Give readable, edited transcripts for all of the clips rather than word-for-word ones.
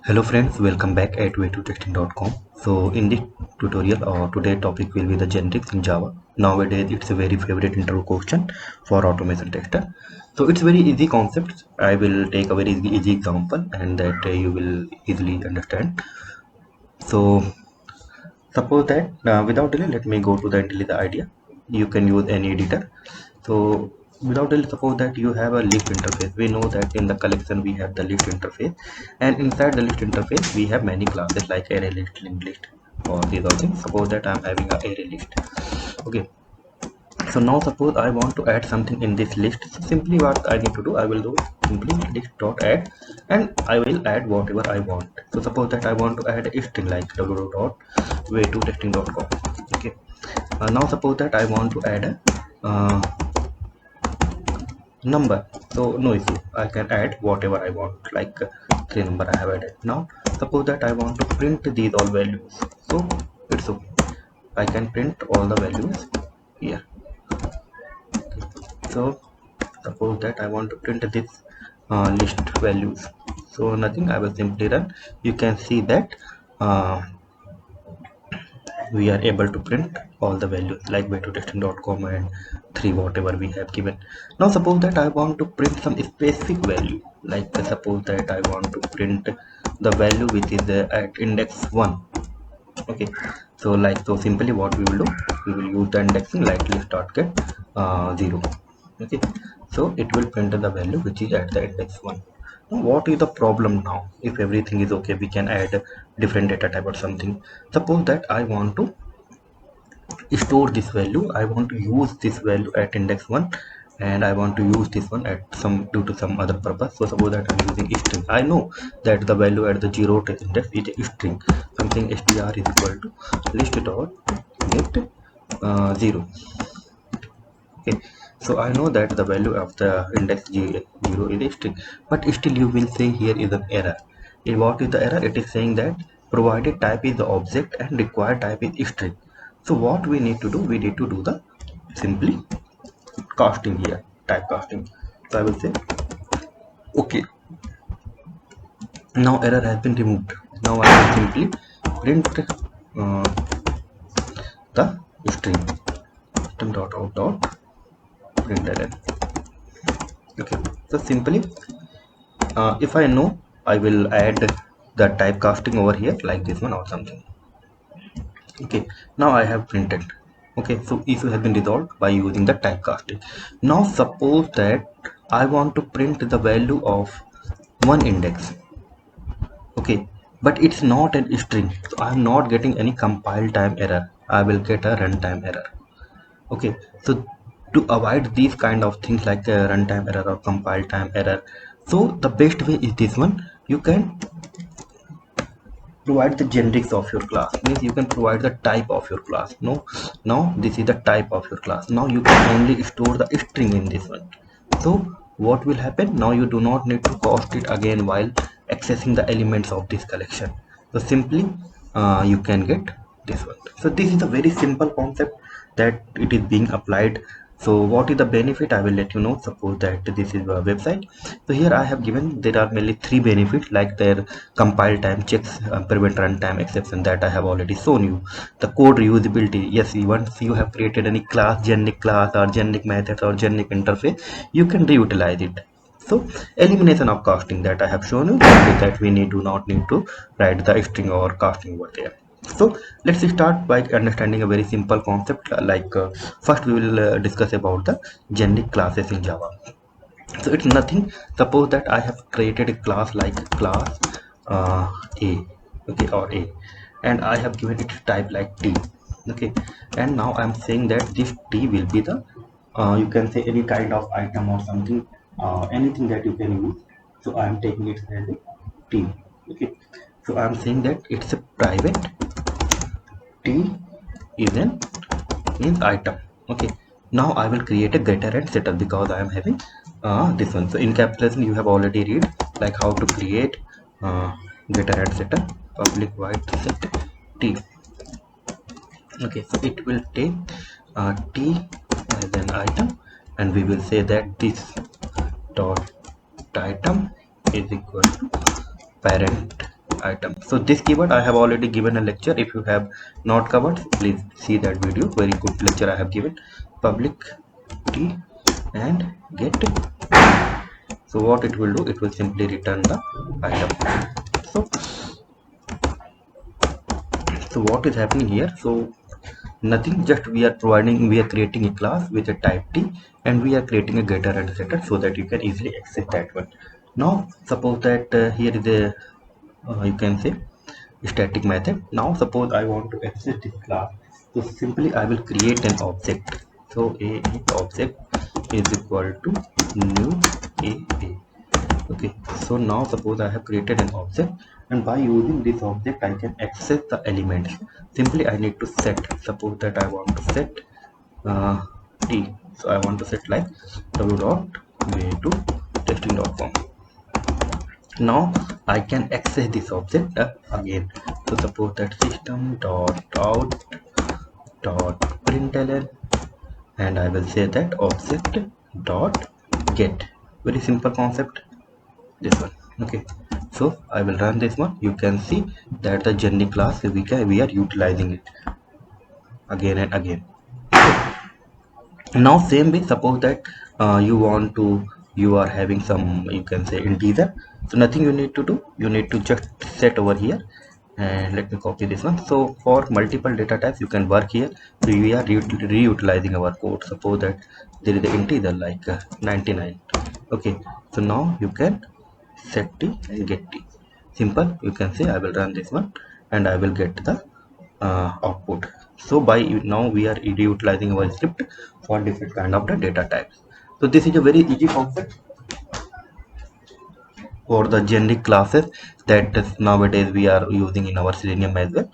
Hello friends, welcome back at way2testing.com. So in this tutorial or today topic will be the generics in Java. Nowadays it's a very favorite interview question for automation tester. So it's very easy concept. I will take a very easy example and that you will easily understand. So suppose that without delay, let me go to the idea. You can use any editor. So without delay, suppose that you have a list interface. We know that in the collection we have the list interface, and inside the list interface we have many classes like array list, linked list, or these all things. Suppose that I'm having a array list. Okay, so now suppose I want to add something in this list. So simply what I need to do, I will do simply list dot add, and I will add whatever I want. So suppose that I want to add a string like www.way2testing.com. Okay, now suppose that I want to add a number. So no issue, I can add whatever I want, like three number I have added. Now suppose that I want to print these all values, so it's okay, I can print all the values here. So suppose that I want to print this list values, so nothing, I will simply run. You can see that we are able to print all the values like way2testing.com and 3 whatever we have given. Now suppose that I want to print some specific value, like suppose that I want to print the value which is at index 1. Okay, so like, so simply what we will do, we will use the indexing like list dot get 0. Okay, so it will print the value which is at the index 1. Now what is the problem now? If everything is okay, we can add different data type or something. Suppose that I want to store this value, I want to use this value at index 1, and I want to use this one at some due to some other purpose. So suppose that I'm using string. I know that the value at the 0th index is a string, something str is equal to list dot get 0. Okay, so I know that the value of the index 0 is a string, but still you will say here is an error. What is the error? It is saying that provided type is the object and required type is string. So what we need to do, we need to do the simply casting here, type casting. So I will say okay, now error has been removed. Now I will simply print the string system dot out dot println. Okay, so simply if I know, I will add the typecasting over here like this one or something. Okay, now I have printed. Okay, so issue has been resolved by using the typecasting. Now suppose that I want to print the value of one index. Okay, but it's not a string, so I'm not getting any compile time error, I will get a runtime error. Okay, so to avoid these kind of things like a runtime error or compile time error, so the best way is this one. You can provide the generics of your class, means you can provide the type of your class. No, now this is the type of your class. Now you can only store the string in this one. So what will happen now, you do not need to cast it again while accessing the elements of this collection. So simply you can get this one. So this is a very simple concept that it is being applied. So what is the benefit, I will let you know. Suppose that this is a website. So here I have given, there are mainly 3 benefits, like their compile time checks, prevent runtime exception, that I have already shown you. The code reusability, yes, once you have created any class, generic class or generic method or generic interface, you can reutilize it. So elimination of casting, that I have shown you, that we need to not need to write the string or casting over there. So let's start by understanding a very simple concept, first we will discuss about the generic classes in Java. So it's nothing. Suppose that I have created a class like class a, okay, or a, and I have given it type like t. Okay, and now I'm saying that this t will be the you can say any kind of item or something, anything that you can use. So I'm taking it as a t. Okay, so I'm saying that it's a private t is an means item. Okay, now I will create a getter and setter because I am having this one. So encapsulation you have already read, like how to create getter and setter. Public void set t. Okay, so it will take t as an item, and we will say that this dot item is equal to parent item. So this keyword I have already given a lecture. If you have not covered, please see that video. Very good lecture I have given. Public t and get. So what it will do, it will simply return the item. So what is happening here? So nothing, just we are creating a class with a type t, and we are creating a getter and setter so that you can easily access that one. Now suppose that here is a you can say static method. Now suppose I want to access this class, so simply I will create an object. So a object is equal to new a. Okay, so now suppose I have created an object, and by using this object I can access the elements. Simply I need to set, suppose that I want to set t, so I want to set like w.way to testing.com. Now I can access this object again. So suppose that system dot out dot println, and I will say that object dot get. Very simple concept, this one. Okay, so I will run this one. You can see that the generic class we are utilizing it again and again. Now same way, suppose that you are having some, you can say, integer. So nothing you need to do, you need to just set over here, and let me copy this one. So for multiple data types you can work here. So we are reutilizing our code. Suppose that there is an integer like 99. Okay, so now you can set t and get t. Simple, you can say I will run this one and I will get the output. So by now we are utilizing our script for different kind of the data types. So this is a very easy concept for the generic classes that nowadays we are using in our Selenium as well.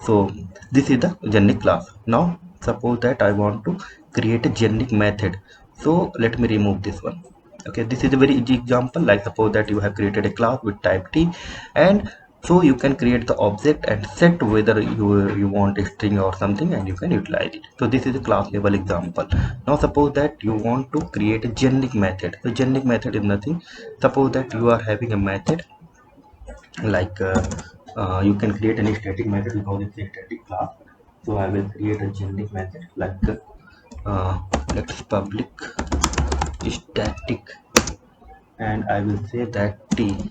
So this is the generic class. Now suppose that I want to create a generic method. So let me remove this one. Okay, this is a very easy example. Like suppose that you have created a class with type t, and so you can create the object and set whether you want a string or something, and you can utilize it. So this is a class level example. Now suppose that you want to create a generic method. So generic method is nothing. Suppose that you are having a method like you can create any static method because it's a static class. So I will create a generic method like let's public static, and I will say that t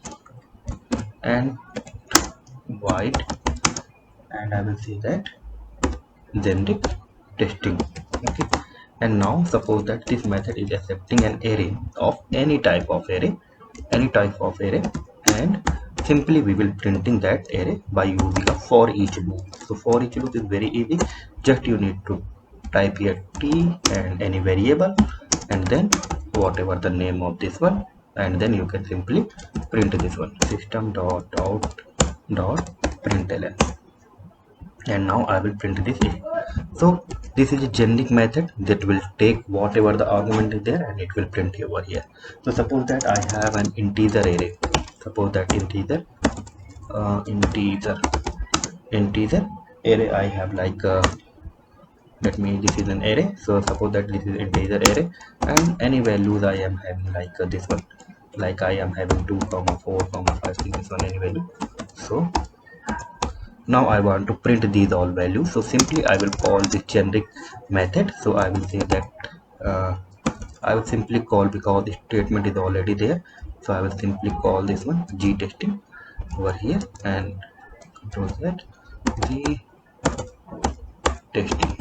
and void, and I will say that generic testing. Okay, and now suppose that this method is accepting an array of any type of array, and simply we will printing that array by using a for each loop. So for each loop is very easy. Just you need to type here t and any variable, and then whatever the name of this one, and then you can simply print this one, system dot out dot println, and now I will print this a. So this is a generic method that will take whatever the argument is there and it will print over here. So suppose that I have an integer array. Suppose that integer array I have like let me, this is an array. So suppose that this is integer array, and any values I am having like this one, like I am having 2 comma 4 comma 5 6, this one any value. So now I want to print these all values. So simply I will call this generic method. So I will say that I will simply call, because the statement is already there, so I will simply call this one g testing over here, and control that g testing.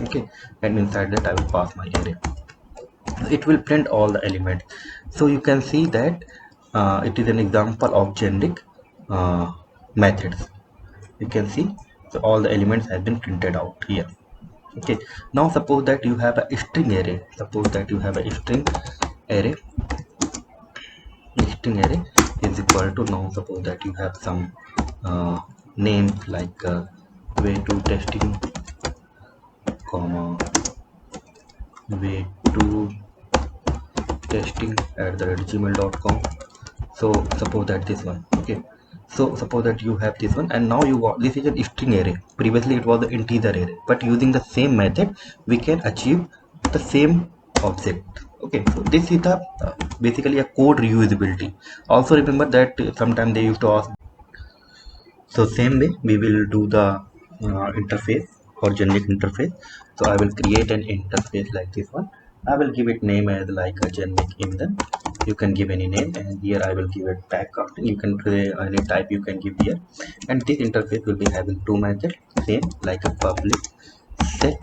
Okay, and inside that I will pass my array. It will print all the elements. So you can see that it is an example of generic methods. You can see, so all the elements have been printed out here. Okay, now suppose that you have a string array. Suppose that you have a string array. String array is equal to, now suppose that you have some names like way to testing comma way to testing @gmail.com. So suppose that this one. Okay, so suppose that you have this one, and now you want, this is a string array. Previously it was the integer array, but using the same method we can achieve the same object. Okay, so this is the basically a code reusability. Also remember that sometimes they used to ask So same way we will do the interface for generic interface. So I will create an interface like this one. I will give it name as like a generic Indian. You can give any name, and here I will give it tag content. You can create any type you can give here, and this interface will be having two methods, same like a public set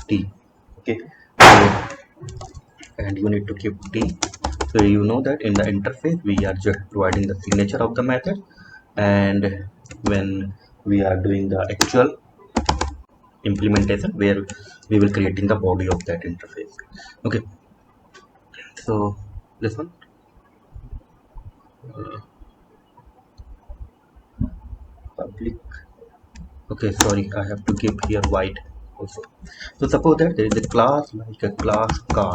t. Okay, so, and you need to keep t. So you know that in the interface we are just providing the signature of the method, and when we are doing the actual implementation where we will creating the body of that interface. Okay, so this one, public. Okay, sorry, I have to give here white also. So suppose that there is a class like a class car.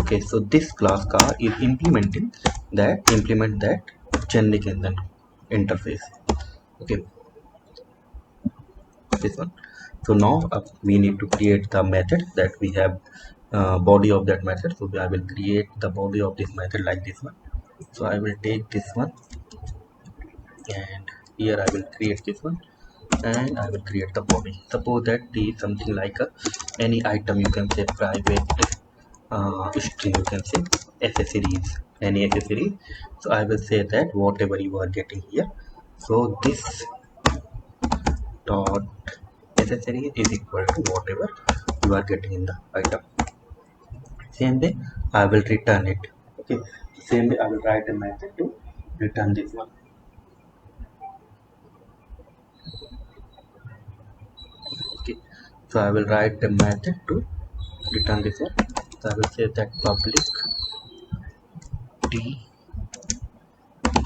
Okay, so this class car is implement that generic engine interface. Okay, this one. So now we need to create the method that we have body of that method. So I will create the body of this method like this one. So I will take this one, and here I will create this one, and I will create the body. Suppose that is something like a any item, you can say private string, you can say accessories, any accessories. So I will say that whatever you are getting here, so this dot accessory is equal to whatever you are getting in the item. Same way I will return it. Okay, same way I will write a method to return this one. Okay, so I will write the method to return this one. So I will say that public t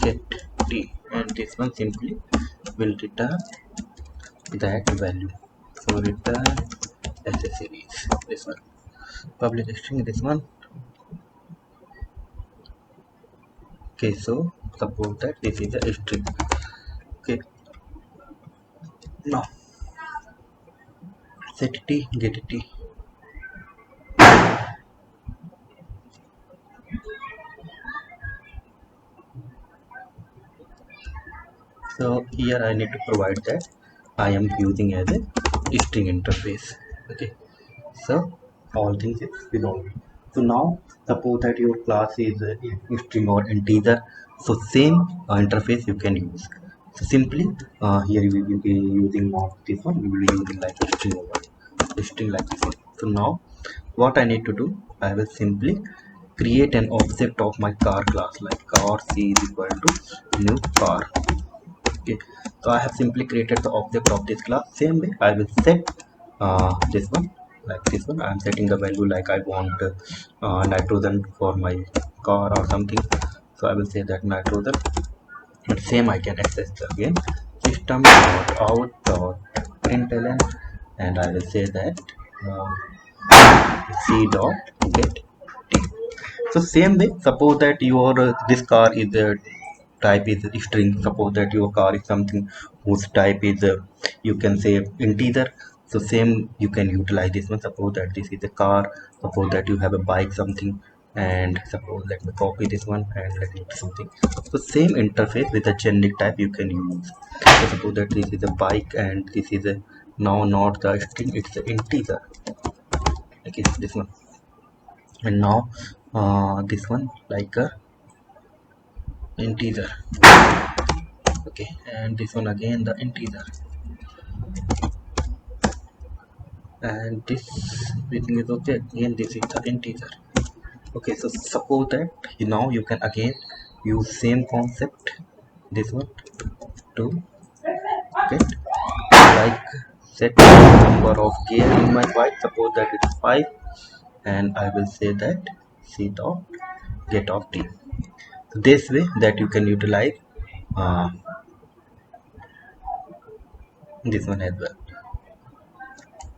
get t, and this one simply will return that value. So return accessories, this one, public string, this one. Okay, so suppose that this is a string. Okay, now set t get t. So here I need to provide that I am using as a string interface. Okay, so all things is belong. So now suppose that your class is a string or integer, so same interface you can use. So simply here we will be using not this one, we will be using like a string over a string like this one. So now what I need to do, I will simply create an object of my car class, like car c is equal to new car. Okay, so I have simply created the object of this class. Same way I will set this one like this one. I am setting the value like I want nitrogen for my car or something. So I will say that nitrogen, but same I can access the again system dot out dot println, and I will say that uh, c dot get t. So same way, suppose that your this car is type is string. Suppose that your car is something whose type is you can say integer. So same you can utilize this one. Suppose that this is a car. Suppose that you have a bike something, and suppose let me copy this one and let me do something. So same interface with a generic type you can use. So suppose that this is a bike and this is a now not the string, it's the integer. Okay, this one, and now this one like a integer. Okay, and this one again the integer, and this everything is okay. Again this is the integer. Okay, so suppose that now you can again use same concept, this one, to get like set number of gear in my bike. Suppose that it's 5, and I will say that c dot get of t. So this way that you can utilize uh, this one as well.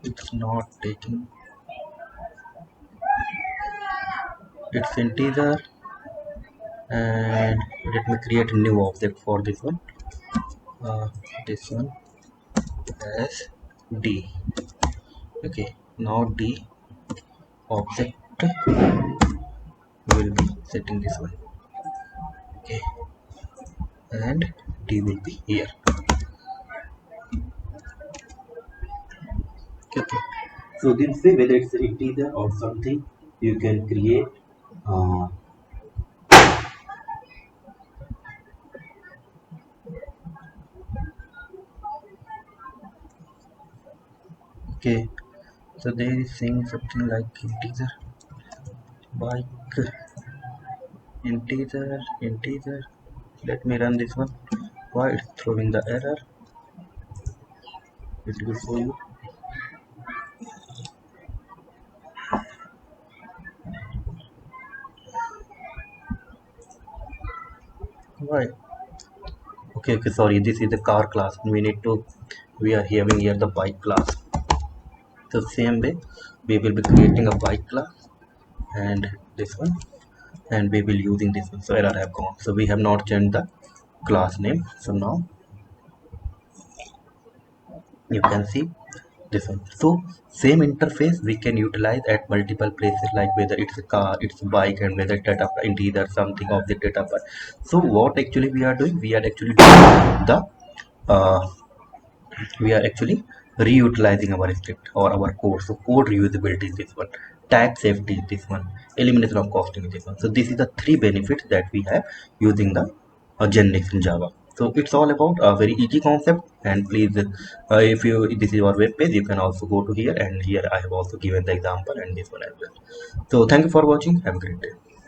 It's not taking, it's integer, and let me create a new object for this one as d. Okay, now d object will be setting this one. Okay, and d will be here. Okay. So this way, whether it's an integer or something, you can create. Uh, okay. So there is saying something like integer, bike, integer. Let me run this one. Why it's throwing the error? It will show you. Why? Okay, okay. Sorry. This is the car class. We need to. We are having here the bike class. The same way, we will be creating a bike class and this one, and we will using this one. So error have gone. So we have not changed the class name. So now you can see this one. So same interface we can utilize at multiple places, like whether it's a car, it's a bike, and whether data integer something of the data part. So what actually we are doing, we are actually doing the uh, we are actually reutilizing our script or our code. So code reusability is this one, tag safety is this one, elimination of costing is this one. So this is the three benefits that we have using the Genix in Java. So it's all about a very easy concept. And please, if you this is our web page, you can also go to here, and here I have also given the example and this one as well. So thank you for watching. Have a great day.